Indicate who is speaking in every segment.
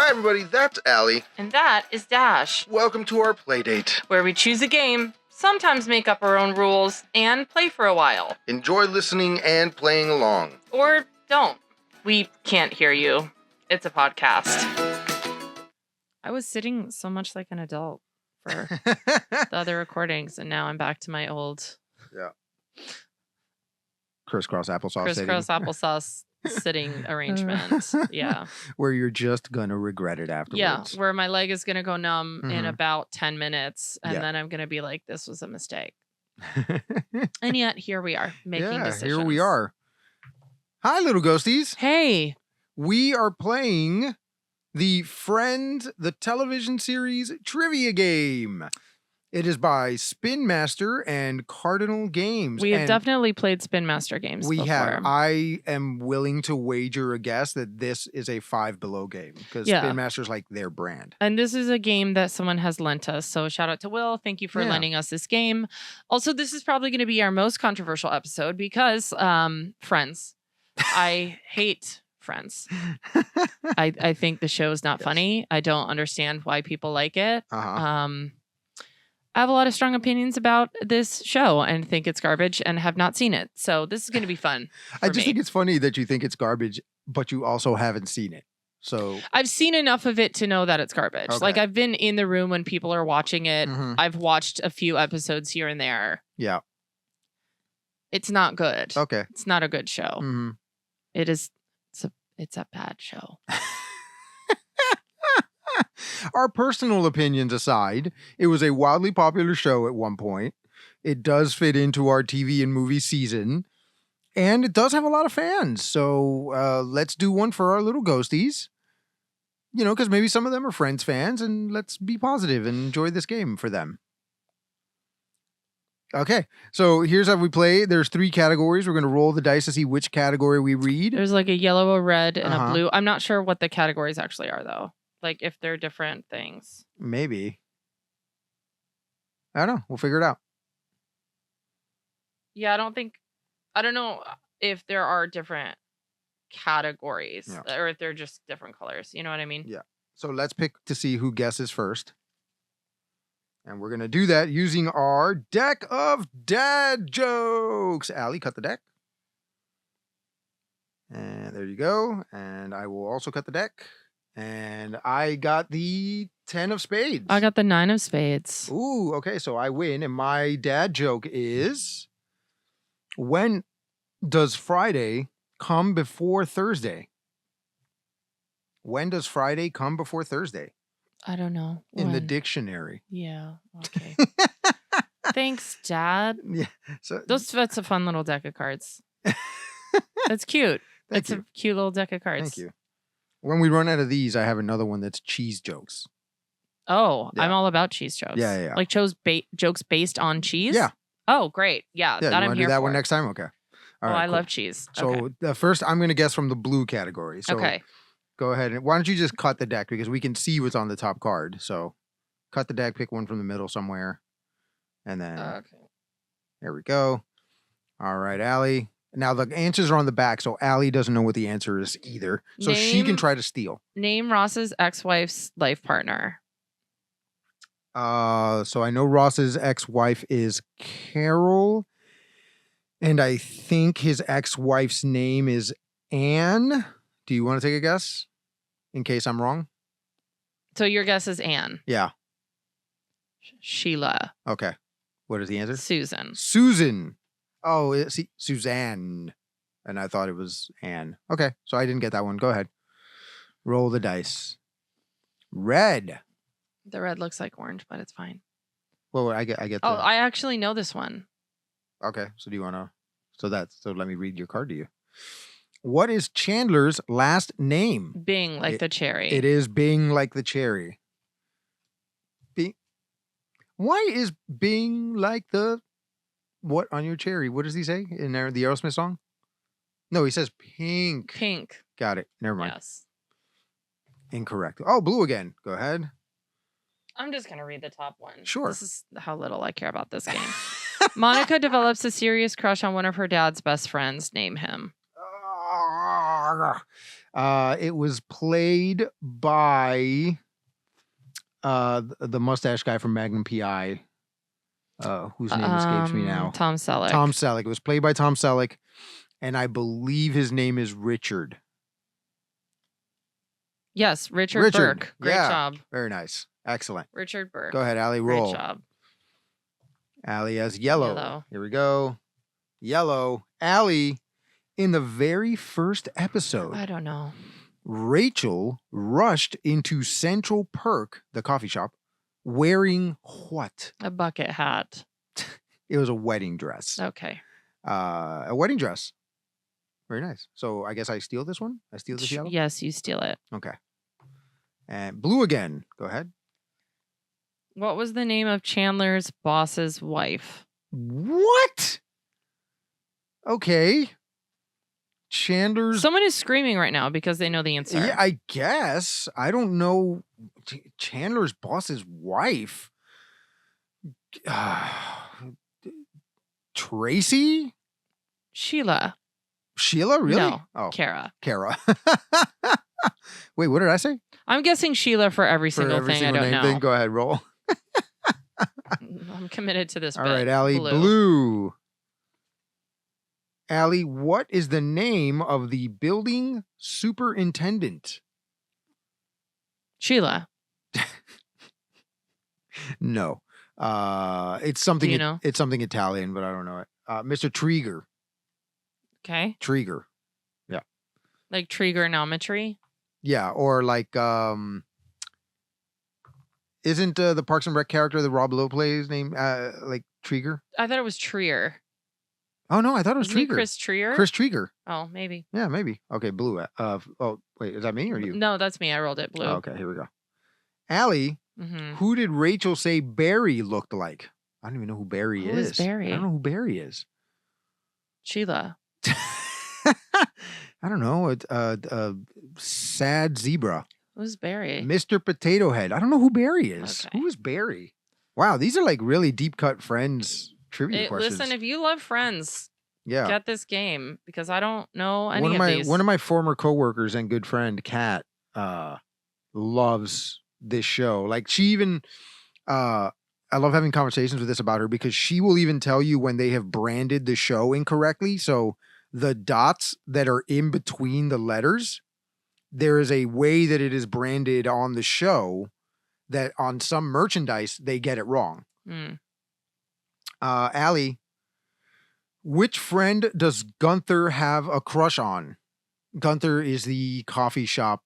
Speaker 1: Hi, everybody. That's Allie.
Speaker 2: And that is Dash.
Speaker 1: Welcome to our playdate,
Speaker 2: where we choose a game, sometimes make up our own rules, and play for a while.
Speaker 1: Enjoy listening and playing along.
Speaker 2: Or don't. We can't hear you. It's a podcast. I was sitting so much like an adult for the other recordings, and now I'm back to my old...
Speaker 1: Yeah. Crisscross applesauce
Speaker 2: applesauce sitting arrangement. Yeah.
Speaker 1: Where you're just going to regret it afterwards.
Speaker 2: Yeah, where my leg is going to go numb in about 10 minutes, and then I'm going to be like, this was a mistake. And yet, here we are, making decisions.
Speaker 1: Here we are. Hi, little ghosties.
Speaker 2: Hey.
Speaker 1: We are playing the Friends, the television series trivia game. It is by Spin Master and Cardinal Games.
Speaker 2: We have definitely played Spin Master games before.
Speaker 1: Have. I am willing to wager a guess that this is a Five Below game because Spin Master's like their brand.
Speaker 2: And this is a game that someone has lent us. So shout out to Will. Thank you for lending us this game. Also, this is probably going to be our most controversial episode because Friends. I hate Friends. I think the show is not funny. I don't understand why people like it. I have a lot of strong opinions about this show and think it's garbage and have not seen it. So this is going to be fun.
Speaker 1: I just think it's funny that you think it's garbage, but you also haven't seen it. So
Speaker 2: I've seen enough of it to know that it's garbage.
Speaker 1: Okay.
Speaker 2: Like I've been in the room when people are watching it. I've watched a few episodes here and there.
Speaker 1: Yeah.
Speaker 2: It's not good.
Speaker 1: Okay.
Speaker 2: It's not a good show. It's a bad show.
Speaker 1: Our personal opinions aside, it was a wildly popular show at one point. It does fit into our TV and movie season, and it does have a lot of fans. So let's do one for our little ghosties. You know, because maybe some of them are Friends fans, and let's be positive and enjoy this game for them. Okay, so here's how we play. There's 3 categories. We're going to roll the dice to see which category we read.
Speaker 2: There's like a yellow, a red, and a blue. I'm not sure what the categories actually are, though. Like if they're different things.
Speaker 1: Maybe. I don't know. We'll figure it out.
Speaker 2: Yeah, I don't know if there are different categories or if they're just different colors. You know what I mean?
Speaker 1: Yeah. So let's pick to see who guesses first. And we're going to do that using our deck of dad jokes. Allie, cut the deck. And there you go. And I will also cut the deck. And I got the 10 of spades.
Speaker 2: I got the 9 of spades.
Speaker 1: Ooh, okay. So I win. And my dad joke is, when does Friday come before Thursday? When does Friday come before Thursday?
Speaker 2: I don't know.
Speaker 1: In the dictionary.
Speaker 2: Yeah. Okay. Thanks, Dad.
Speaker 1: Yeah. So
Speaker 2: that's a fun little deck of cards. That's cute. It's a cute little deck of cards.
Speaker 1: Thank you. When we run out of these, I have another one that's cheese jokes.
Speaker 2: Oh, yeah. I'm all about cheese jokes.
Speaker 1: Yeah.
Speaker 2: Like jokes based on cheese?
Speaker 1: Yeah.
Speaker 2: Oh, great. Yeah, that I'm here
Speaker 1: do that
Speaker 2: for.
Speaker 1: one next time? Okay. All right,
Speaker 2: I
Speaker 1: cool.
Speaker 2: love cheese.
Speaker 1: So first, I'm going to guess from the blue category. So
Speaker 2: okay.
Speaker 1: Go ahead. Why don't you just cut the deck because we can see what's on the top card. So cut the deck, pick one from the middle somewhere. And then there we go. All right, Allie. Now, the answers are on the back, so Allie doesn't know what the answer is either. So she can try to steal.
Speaker 2: Name Ross's ex-wife's life partner.
Speaker 1: So I know Ross's ex-wife is Carol. And I think his ex-wife's name is Anne. Do you want to take a guess? In case I'm wrong?
Speaker 2: So your guess is Anne.
Speaker 1: Yeah.
Speaker 2: Sheila.
Speaker 1: Okay. What is the answer?
Speaker 2: Susan.
Speaker 1: Susan. Oh, see, Suzanne. And I thought it was Anne. Okay, so I didn't get that one. Go ahead. Roll the dice. Red.
Speaker 2: The red looks like orange, but it's fine.
Speaker 1: Well, I get
Speaker 2: Oh, I actually know this one.
Speaker 1: Okay, so do you want to... So let me read your card to you. What is Chandler's last name?
Speaker 2: Bing, like the cherry.
Speaker 1: It is Bing, like the cherry. Bing. Why is Bing like the... What on your cherry? What does he say in there? The Aerosmith song? No, he says pink.
Speaker 2: Pink.
Speaker 1: Got it. Never mind.
Speaker 2: Yes.
Speaker 1: Incorrect. Oh, blue again. Go ahead.
Speaker 2: I'm just going to read the top one.
Speaker 1: Sure.
Speaker 2: This is how little I care about this game. Monica develops a serious crush on one of her dad's best friends. Name him.
Speaker 1: It was played by the mustache guy from Magnum PI, whose name escapes me now.
Speaker 2: Tom Selleck.
Speaker 1: Tom Selleck. It was played by Tom Selleck, and I believe his name is Richard.
Speaker 2: Yes, Richard Burke. Great job.
Speaker 1: Very nice. Excellent.
Speaker 2: Richard Burke.
Speaker 1: Go ahead, Allie. Roll.
Speaker 2: Great job.
Speaker 1: Allie has yellow. Here we go. Yellow. Allie, in the very first episode,
Speaker 2: I don't know.
Speaker 1: Rachel rushed into Central Perk, the coffee shop, wearing what?
Speaker 2: A bucket hat.
Speaker 1: It was a wedding dress.
Speaker 2: Okay.
Speaker 1: A wedding dress. Very nice. So I guess I steal this one? I steal this yellow?
Speaker 2: Yes, you steal it.
Speaker 1: Okay. And blue again. Go ahead.
Speaker 2: What was the name of Chandler's boss's wife?
Speaker 1: What? Okay. Chandler's...
Speaker 2: Someone is screaming right now because they know the answer.
Speaker 1: Yeah, I guess. I don't know. Chandler's boss's wife? Tracy?
Speaker 2: Sheila.
Speaker 1: Sheila? Really?
Speaker 2: No.
Speaker 1: Oh,
Speaker 2: Kara.
Speaker 1: Wait, what did I say?
Speaker 2: I'm guessing Sheila for every single thing. I don't know.
Speaker 1: Thing? Go ahead, roll.
Speaker 2: I'm committed to this.
Speaker 1: All right, Allie. Blue. Allie, what is the name of the building superintendent?
Speaker 2: Sheila.
Speaker 1: No. It's something.
Speaker 2: Do you know?
Speaker 1: It's something Italian, but I don't know it. Mr. Trigger.
Speaker 2: Okay.
Speaker 1: Trigger. Yeah.
Speaker 2: Like trigonometry?
Speaker 1: Yeah, or like isn't the Parks and Rec character that Rob Lowe plays name like Trigger?
Speaker 2: I thought it was Trier.
Speaker 1: Oh no, I thought it was Trigger.
Speaker 2: Chris Trier?
Speaker 1: Chris Trigger.
Speaker 2: Oh, maybe.
Speaker 1: Yeah, maybe. Okay, blue. Oh, wait, is that me or you?
Speaker 2: No, that's me. I rolled it blue.
Speaker 1: Oh, okay, here we go. Allie, who did Rachel say Barry looked like? I don't even know who Barry is.
Speaker 2: Who is Barry?
Speaker 1: I don't know who Barry is.
Speaker 2: Sheila.
Speaker 1: I don't know. A sad zebra.
Speaker 2: Who's Barry?
Speaker 1: Mr. Potato Head. I don't know who Barry is.
Speaker 2: Okay.
Speaker 1: Who is Barry? Wow, these are like really deep cut Friends trivia questions.
Speaker 2: Listen, if you love Friends, get this game because I don't know any of these.
Speaker 1: One of my former coworkers and good friend, Kat, loves this show. Like she even, I love having conversations with this about her because she will even tell you when they have branded the show incorrectly. So the dots that are in between the letters, there is a way that it is branded on the show that on some merchandise, they get it wrong. Allie, which friend does Gunther have a crush on? Gunther is the coffee shop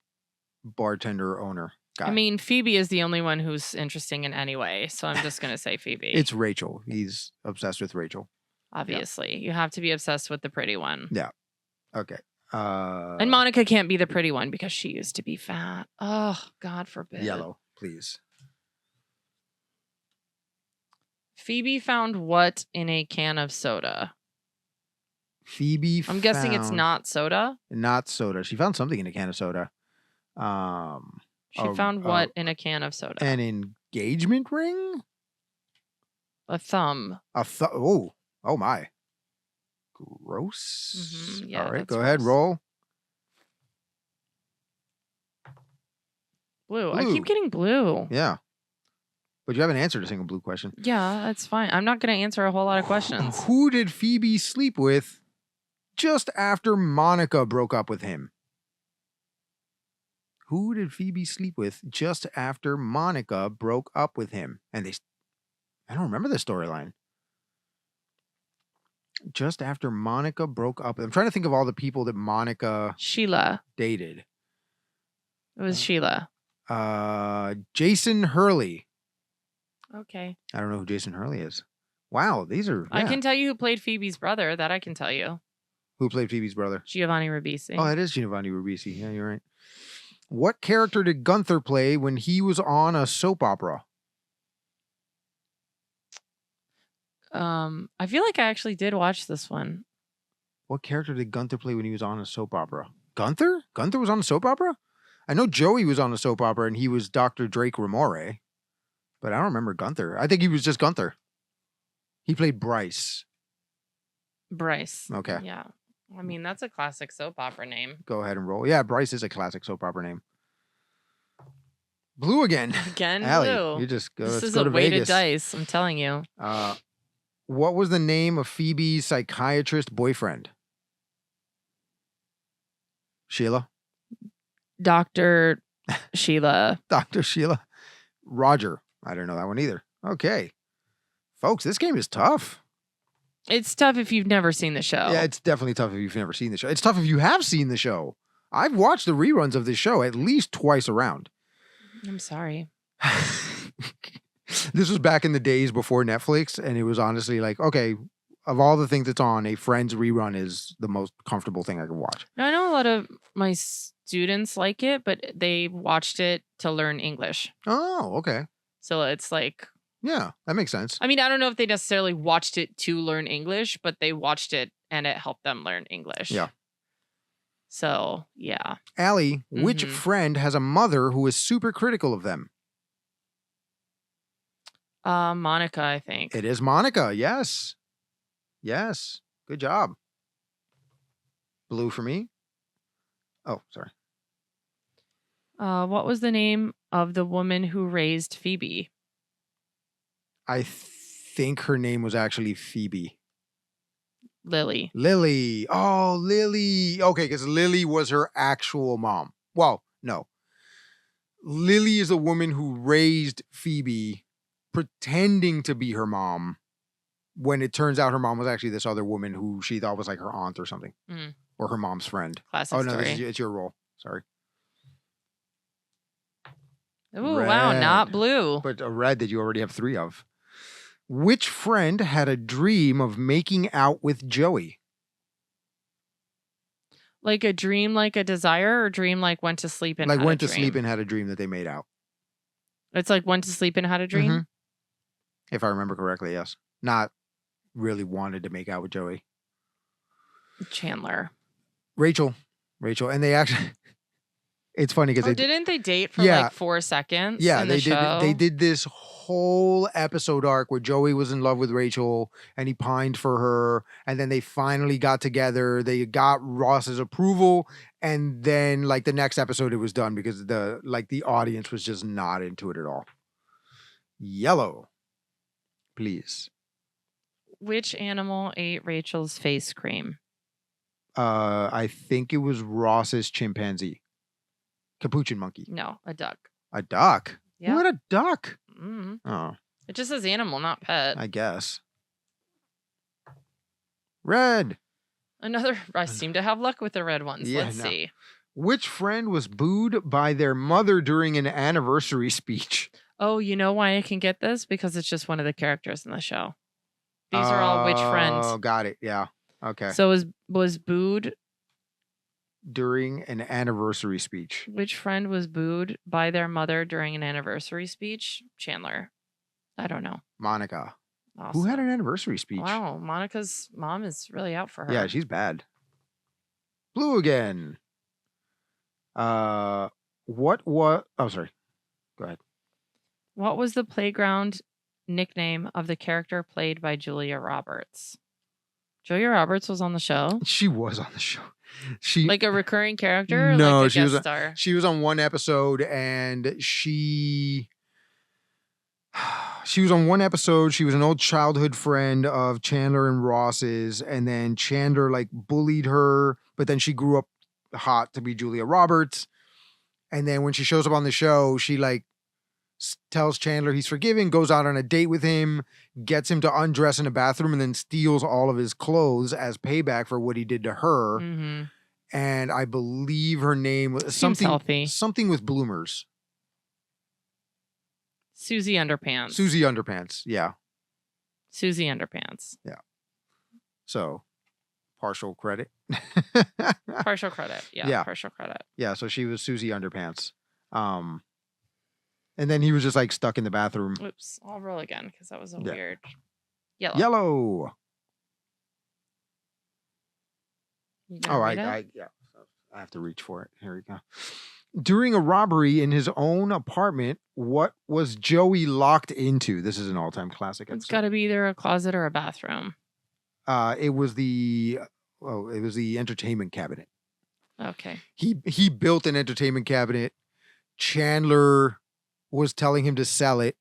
Speaker 1: bartender owner guy.
Speaker 2: I mean, Phoebe is the only one who's interesting in any way. So I'm just going to say Phoebe.
Speaker 1: It's Rachel. He's obsessed with Rachel.
Speaker 2: Obviously. You have to be obsessed with the pretty one.
Speaker 1: Yeah. Okay.
Speaker 2: And Monica can't be the pretty one because she used to be fat. Oh, God forbid.
Speaker 1: Yellow, please.
Speaker 2: Phoebe found what in a can of soda?
Speaker 1: Phoebe
Speaker 2: I'm guessing it's not soda.
Speaker 1: Not soda. She found something in a can of soda.
Speaker 2: She found what in a can of soda?
Speaker 1: An engagement ring?
Speaker 2: A thumb.
Speaker 1: Oh my. Gross.
Speaker 2: Yeah,
Speaker 1: all right, go ahead, roll.
Speaker 2: Blue. I keep getting blue.
Speaker 1: Yeah. But you haven't answered a single blue question.
Speaker 2: Yeah, that's fine. I'm not going to answer a whole lot of questions.
Speaker 1: Who did Phoebe sleep with just after Monica broke up with him? Who did Phoebe sleep with just after Monica broke up with him? And I don't remember the storyline. Just after Monica broke up. I'm trying to think of all the people that Monica dated.
Speaker 2: It was Sheila.
Speaker 1: Jason Hurley.
Speaker 2: Okay.
Speaker 1: I don't know who Jason Hurley is. Wow, these are... Yeah.
Speaker 2: I can tell you who played Phoebe's brother. That I can tell you.
Speaker 1: Who played Phoebe's brother?
Speaker 2: Giovanni Ribisi.
Speaker 1: Oh, it is Giovanni Ribisi. Yeah, you're right. What character did Gunther play when he was on a soap opera?
Speaker 2: I feel like I actually did watch this one.
Speaker 1: What character did Gunther play when he was on a soap opera? Gunther? Gunther was on a soap opera? I know Joey was on a soap opera and he was Dr. Drake Ramore. But I don't remember Gunther. I think he was just Gunther. He played Bryce.
Speaker 2: Bryce.
Speaker 1: Okay.
Speaker 2: Yeah. I mean, that's a classic soap opera name.
Speaker 1: Go ahead and roll. Yeah, Bryce is a classic soap opera name. Blue again.
Speaker 2: Again,
Speaker 1: Allie,
Speaker 2: blue.
Speaker 1: you just go.
Speaker 2: This
Speaker 1: Let's
Speaker 2: is
Speaker 1: go
Speaker 2: a
Speaker 1: to
Speaker 2: weighted
Speaker 1: Vegas.
Speaker 2: dice. I'm telling you.
Speaker 1: What was the name of Phoebe's psychiatrist boyfriend? Sheila?
Speaker 2: Dr. Sheila.
Speaker 1: Dr. Sheila? Roger. I don't know that one either. Okay. Folks, this game is tough.
Speaker 2: It's tough if you've never seen the show.
Speaker 1: Yeah, it's definitely tough if you've never seen the show. It's tough if you have seen the show. I've watched the reruns of this show at least twice around.
Speaker 2: I'm sorry.
Speaker 1: This was back in the days before Netflix, and it was honestly like, okay, of all the things that's on, a Friends rerun is the most comfortable thing I can watch.
Speaker 2: Now, I know a lot of my students like it, but they watched it to learn English.
Speaker 1: Oh, okay.
Speaker 2: So it's like...
Speaker 1: Yeah, that makes sense.
Speaker 2: I mean, I don't know if they necessarily watched it to learn English, but they watched it and it helped them learn English.
Speaker 1: Yeah.
Speaker 2: So, yeah.
Speaker 1: Allie, which friend has a mother who is super critical of them?
Speaker 2: Monica, I think.
Speaker 1: It is Monica. Yes. Yes. Good job. Blue for me. Oh, sorry.
Speaker 2: What was the name of the woman who raised Phoebe?
Speaker 1: I think her name was actually Phoebe.
Speaker 2: Lily.
Speaker 1: Lily. Oh, Lily. Okay, because Lily was her actual mom. Well, no. Lily is a woman who raised Phoebe pretending to be her mom when it turns out her mom was actually this other woman who she thought was like her aunt or something. Or her mom's friend.
Speaker 2: Classic
Speaker 1: no,
Speaker 2: story.
Speaker 1: it's your role. Sorry.
Speaker 2: Ooh,
Speaker 1: Red.
Speaker 2: wow, not blue.
Speaker 1: But a red that you already have 3 of. Which friend had a dream of making out with Joey?
Speaker 2: Like a dream, like a desire, or dream like went to sleep and
Speaker 1: like
Speaker 2: had
Speaker 1: went
Speaker 2: a
Speaker 1: to
Speaker 2: dream?
Speaker 1: sleep and had a dream that they made out.
Speaker 2: It's like went to sleep and had a dream?
Speaker 1: If I remember correctly, yes. Not really wanted to make out with Joey.
Speaker 2: Chandler.
Speaker 1: Rachel. And they actually... It's funny because
Speaker 2: didn't they date for like 4 seconds?
Speaker 1: Yeah,
Speaker 2: in
Speaker 1: they
Speaker 2: the
Speaker 1: did.
Speaker 2: show?
Speaker 1: They did this whole episode arc where Joey was in love with Rachel and he pined for her, and then they finally got together. They got Ross's approval, and then like the next episode, it was done because the audience was just not into it at all. Yellow, please.
Speaker 2: Which animal ate Rachel's face cream?
Speaker 1: I think it was Ross's chimpanzee. Capuchin monkey.
Speaker 2: No, a duck.
Speaker 1: A duck?
Speaker 2: Yeah.
Speaker 1: What a duck?
Speaker 2: Mm-hmm.
Speaker 1: Oh.
Speaker 2: It just says animal, not pet.
Speaker 1: I guess. Red.
Speaker 2: I seem to have luck with the red ones.
Speaker 1: Yeah,
Speaker 2: Let's see.
Speaker 1: Which friend was booed by their mother during an anniversary speech?
Speaker 2: Oh, you know why I can get this? Because it's just one of the characters in the show. These are all which friends.
Speaker 1: Oh, got it. Yeah. Okay.
Speaker 2: So was booed
Speaker 1: during an anniversary speech.
Speaker 2: Which friend was booed by their mother during an anniversary speech? Chandler. I don't know.
Speaker 1: Monica.
Speaker 2: Awesome.
Speaker 1: Who had an anniversary speech?
Speaker 2: Wow, Monica's mom is really out for her.
Speaker 1: Yeah, she's bad. Blue again. Oh, sorry. Go ahead.
Speaker 2: What was the playground nickname of the character played by Julia Roberts? Julia Roberts was on the show?
Speaker 1: She was on the show. She
Speaker 2: like a recurring character? Or
Speaker 1: no,
Speaker 2: like a
Speaker 1: she
Speaker 2: guest
Speaker 1: was
Speaker 2: star?
Speaker 1: She was on one episode, and she was on one episode. She was an old childhood friend of Chandler and Ross's, and then Chandler like bullied her, but then she grew up hot to be Julia Roberts. And then when she shows up on the show, she like tells Chandler he's forgiven, goes out on a date with him, gets him to undress in a bathroom, and then steals all of his clothes as payback for what he did to her.
Speaker 2: Mm-hmm.
Speaker 1: And I believe her name was something with bloomers.
Speaker 2: Susie Underpants.
Speaker 1: Susie Underpants, yeah.
Speaker 2: Susie Underpants.
Speaker 1: Yeah. So, partial credit.
Speaker 2: Partial credit. Yeah, partial credit.
Speaker 1: Yeah, so she was Susie Underpants. And then he was just like stuck in the bathroom.
Speaker 2: Oops, I'll roll again because that was a weird.
Speaker 1: Yellow.
Speaker 2: I
Speaker 1: have to reach for it. Here we go. During a robbery in his own apartment, what was Joey locked into? This is an all-time classic episode.
Speaker 2: It's got to be either a closet or a bathroom.
Speaker 1: It was the it was the entertainment cabinet.
Speaker 2: Okay.
Speaker 1: He built an entertainment cabinet. Chandler was telling him to sell it.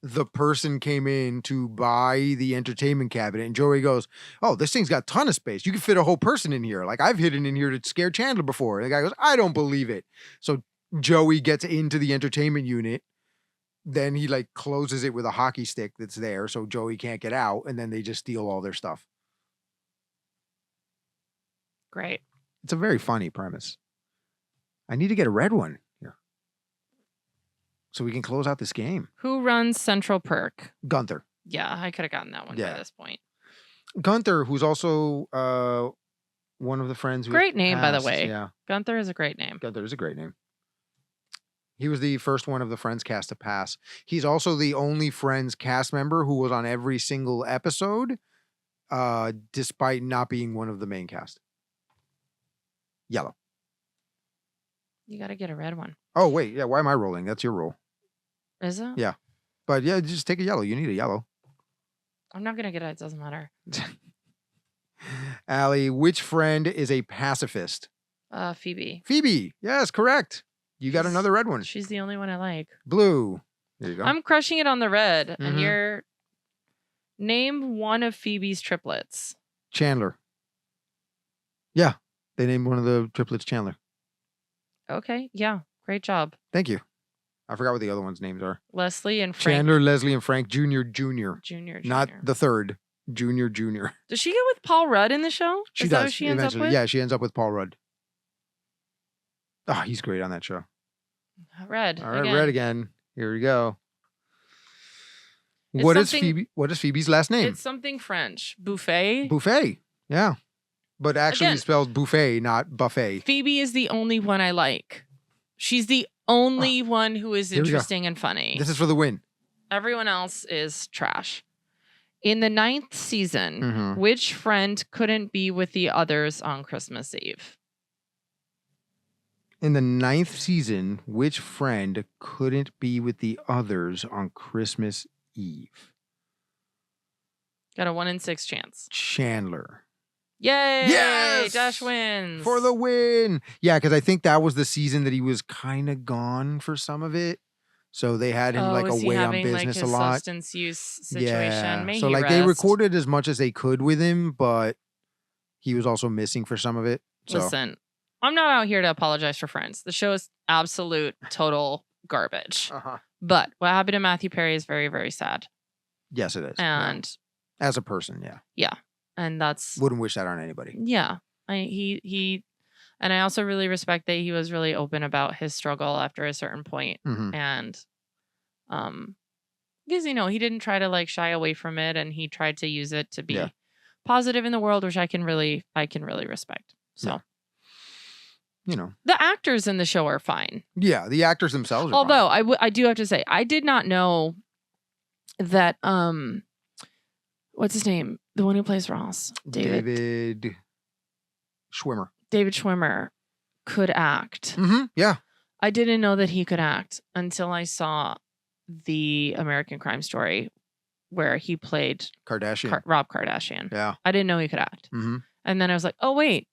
Speaker 1: The person came in to buy the entertainment cabinet, and Joey goes, "Oh, this thing's got a ton of space. You can fit a whole person in here. Like, I've hidden in here to scare Chandler before." And the guy goes, "I don't believe it." So Joey gets into the entertainment unit. Then he like closes it with a hockey stick that's there, so Joey can't get out, and then they just steal all their stuff.
Speaker 2: Great.
Speaker 1: It's a very funny premise. I need to get a red one here so we can close out this game.
Speaker 2: Who runs Central Perk?
Speaker 1: Gunther.
Speaker 2: Yeah, I could have gotten that one by this point.
Speaker 1: Gunther, who's also one of the friends.
Speaker 2: Great name, by the way.
Speaker 1: Yeah.
Speaker 2: Gunther is a great name.
Speaker 1: Gunther is a great name. He was the first one of the Friends cast to pass. He's also the only Friends cast member who was on every single episode, despite not being one of the main cast. Yellow.
Speaker 2: You got to get a red one.
Speaker 1: Oh, wait. Yeah, why am I rolling? That's your roll.
Speaker 2: Is it?
Speaker 1: Yeah. But yeah, just take a yellow. You need a yellow.
Speaker 2: I'm not going to get it. It doesn't matter.
Speaker 1: Allie, which friend is a pacifist?
Speaker 2: Phoebe.
Speaker 1: Phoebe. Yes, correct. You got another red one.
Speaker 2: She's the only one I like.
Speaker 1: Blue. There you go.
Speaker 2: I'm crushing it on the red. And you're... Name one of Phoebe's triplets.
Speaker 1: Chandler. Yeah. They named one of the triplets Chandler.
Speaker 2: Okay. Yeah. Great job.
Speaker 1: Thank you. I forgot what the other ones' names are.
Speaker 2: Leslie and Frank.
Speaker 1: Chandler, Leslie, and Frank Jr.
Speaker 2: Jr.
Speaker 1: Not the third. Jr.
Speaker 2: Does she go with Paul Rudd in the show?
Speaker 1: She
Speaker 2: Is that
Speaker 1: does.
Speaker 2: who she ends up
Speaker 1: Eventually.
Speaker 2: with?
Speaker 1: Yeah, she ends up with Paul Rudd. Oh, he's great on that show.
Speaker 2: Red.
Speaker 1: All right,
Speaker 2: again.
Speaker 1: red again. Here we go. What is Phoebe's last name?
Speaker 2: It's something French. Buffet.
Speaker 1: Buffet. Yeah. But actually spelled buffet, not buffet.
Speaker 2: Phoebe is the only one I like. She's the only one who is interesting and funny.
Speaker 1: This is for the win.
Speaker 2: Everyone else is trash. In the 9th season, which friend couldn't be with the others on Christmas Eve?
Speaker 1: In the 9th season, which friend couldn't be with the others on Christmas Eve?
Speaker 2: Got a 1 in 6 chance.
Speaker 1: Chandler.
Speaker 2: Yay!
Speaker 1: Yes!
Speaker 2: Josh wins.
Speaker 1: For the win. Yeah, because I think that was the season that he was kind of gone for some of it. So they had him like away on business a lot.
Speaker 2: Substance use situation.
Speaker 1: Yeah.
Speaker 2: May
Speaker 1: so
Speaker 2: he
Speaker 1: like
Speaker 2: rest.
Speaker 1: they recorded as much as they could with him, but he was also missing for some of it. So.
Speaker 2: Listen, I'm not out here to apologize for Friends. The show is absolute total garbage. But what happened to Matthew Perry is very, very sad.
Speaker 1: Yes, it is.
Speaker 2: And
Speaker 1: as a person, yeah.
Speaker 2: Yeah. And that's
Speaker 1: wouldn't wish that on anybody.
Speaker 2: Yeah. He and I also really respect that he was really open about his struggle after a certain point. And because he didn't try to like shy away from it, and he tried to use it to be positive in the world, which I can really respect. So the actors in the show are fine.
Speaker 1: Yeah, the actors themselves are
Speaker 2: Although
Speaker 1: fine.
Speaker 2: I do have to say, I did not know that what's his name? The one who plays Ross.
Speaker 1: David Schwimmer.
Speaker 2: David Schwimmer could act.
Speaker 1: Yeah.
Speaker 2: I didn't know that he could act until I saw the American Crime Story where he played
Speaker 1: Kardashian.
Speaker 2: Rob Kardashian.
Speaker 1: Yeah.
Speaker 2: I didn't know he could act. And then I was like, oh, wait.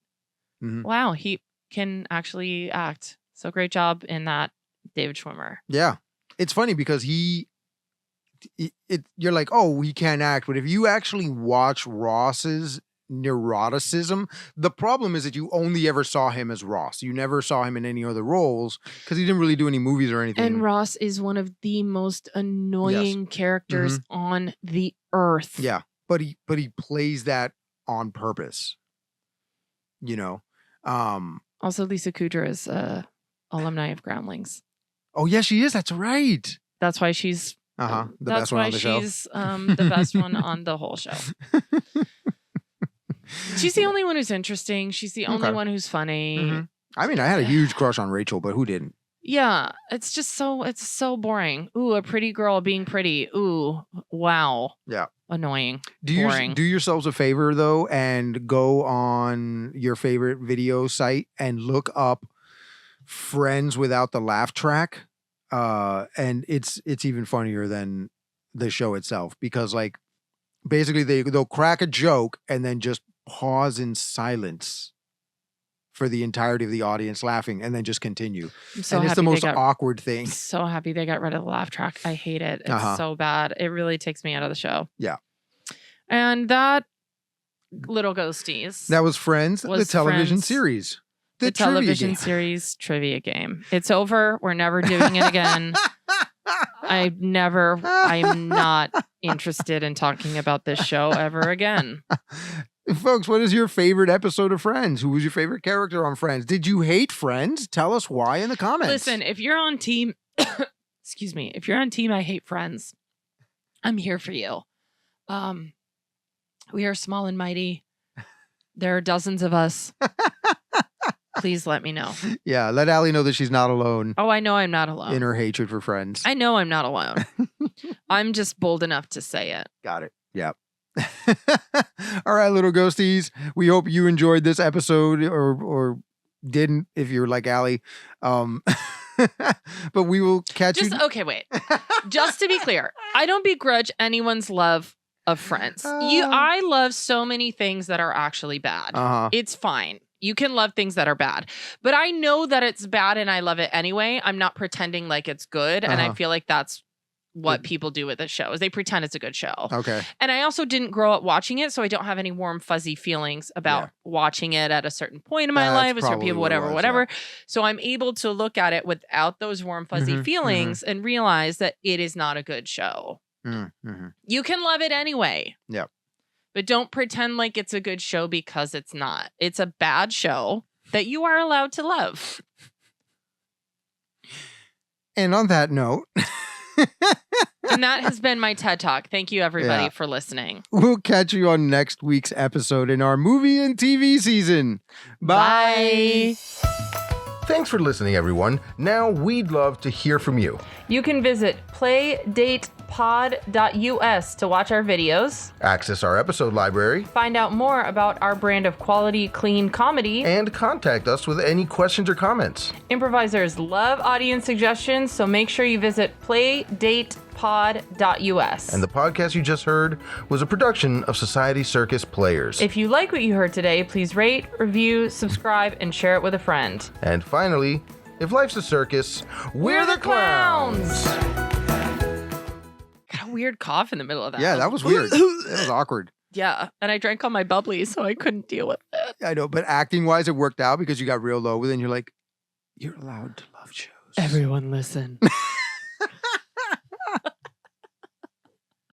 Speaker 2: Wow, he can actually act. So great job in that, David Schwimmer.
Speaker 1: Yeah. It's funny because you're like, oh, he can't act. But if you actually watch Ross's neuroticism, the problem is that you only ever saw him as Ross. You never saw him in any other roles because he didn't really do any movies or anything.
Speaker 2: And Ross is one of the most annoying characters on the earth.
Speaker 1: Yeah. But he plays that on purpose.
Speaker 2: Also, Lisa Kudrow is alumni of Groundlings.
Speaker 1: Oh, yeah, she is. That's right.
Speaker 2: That's why she's
Speaker 1: the best one on the show.
Speaker 2: She's the best one on the whole show. She's the only one who's interesting. She's the only one who's funny.
Speaker 1: I mean, I had a huge crush on Rachel, but who didn't?
Speaker 2: Yeah, it's so boring. Ooh, a pretty girl being pretty. Ooh, wow.
Speaker 1: Yeah.
Speaker 2: Annoying.
Speaker 1: Do yourselves a favor though and go on your favorite video site and look up Friends without the laugh track. And it's even funnier than the show itself because like basically they'll crack a joke and then just pause in silence for the entirety of the audience laughing and then just continue.
Speaker 2: I'm so
Speaker 1: and it's the
Speaker 2: happy
Speaker 1: most awkward thing.
Speaker 2: So happy they got rid of the laugh track. I hate it. It's so bad. It really takes me out of the show.
Speaker 1: Yeah.
Speaker 2: And that, little ghosties.
Speaker 1: That was Friends, the television series.
Speaker 2: The television series trivia game. It's over. We're never doing it again. I'm not interested in talking about this show ever again.
Speaker 1: Folks, what is your favorite episode of Friends? Who was your favorite character on Friends? Did you hate Friends? Tell us why in the comments.
Speaker 2: Listen, if you're on team, excuse me, if you're on team I hate Friends, I'm here for you. We are small and mighty. There are dozens of us. Please let me know.
Speaker 1: Yeah, let Allie know that she's not alone.
Speaker 2: Oh, I know I'm not alone.
Speaker 1: In her hatred for Friends.
Speaker 2: I know I'm not alone. I'm just bold enough to say it.
Speaker 1: Got it. Yep. All right, little ghosties. We hope you enjoyed this episode or didn't if you're like Allie. But we will catch you.
Speaker 2: Okay, wait. Just to be clear, I don't begrudge anyone's love of Friends. I love so many things that are actually bad. It's fine. You can love things that are bad. But I know that it's bad and I love it anyway. I'm not pretending like it's good. And I feel like that's what people do with this show is they pretend it's a good show.
Speaker 1: Okay.
Speaker 2: And I also didn't grow up watching it, so I don't have any warm, fuzzy feelings about watching it at a certain point in my life, a certain people, whatever. Yeah. So I'm able to look at it without those warm, fuzzy feelings and realize that it is not a good show. You can love it anyway.
Speaker 1: Yep.
Speaker 2: But don't pretend like it's a good show because it's not. It's a bad show that you are allowed to love.
Speaker 1: And on that note...
Speaker 2: And that has been my TED Talk. Thank you, everybody, for listening.
Speaker 1: We'll catch you on next week's episode in our movie and TV season. Bye. Thanks for listening, everyone. Now we'd love to hear from you.
Speaker 2: You can visit playdatepod.us to watch our videos,
Speaker 1: access our episode library,
Speaker 2: find out more about our brand of quality, clean comedy,
Speaker 1: and contact us with any questions or comments.
Speaker 2: Improvisers love audience suggestions, so make sure you visit playdatepod.us.
Speaker 1: And the podcast you just heard was a production of Society Circus Players.
Speaker 2: If you like what you heard today, please rate, review, subscribe, and share it with a friend.
Speaker 1: And finally, if life's a circus, we're the clowns!
Speaker 2: Got a weird cough in the middle of that.
Speaker 1: Yeah, that was weird. That was awkward.
Speaker 2: Yeah, and I drank all my bubbly, so I couldn't deal with it.
Speaker 1: I know, but acting-wise, it worked out because you got real low, and you're like, you're allowed to love shows.
Speaker 2: Everyone listen.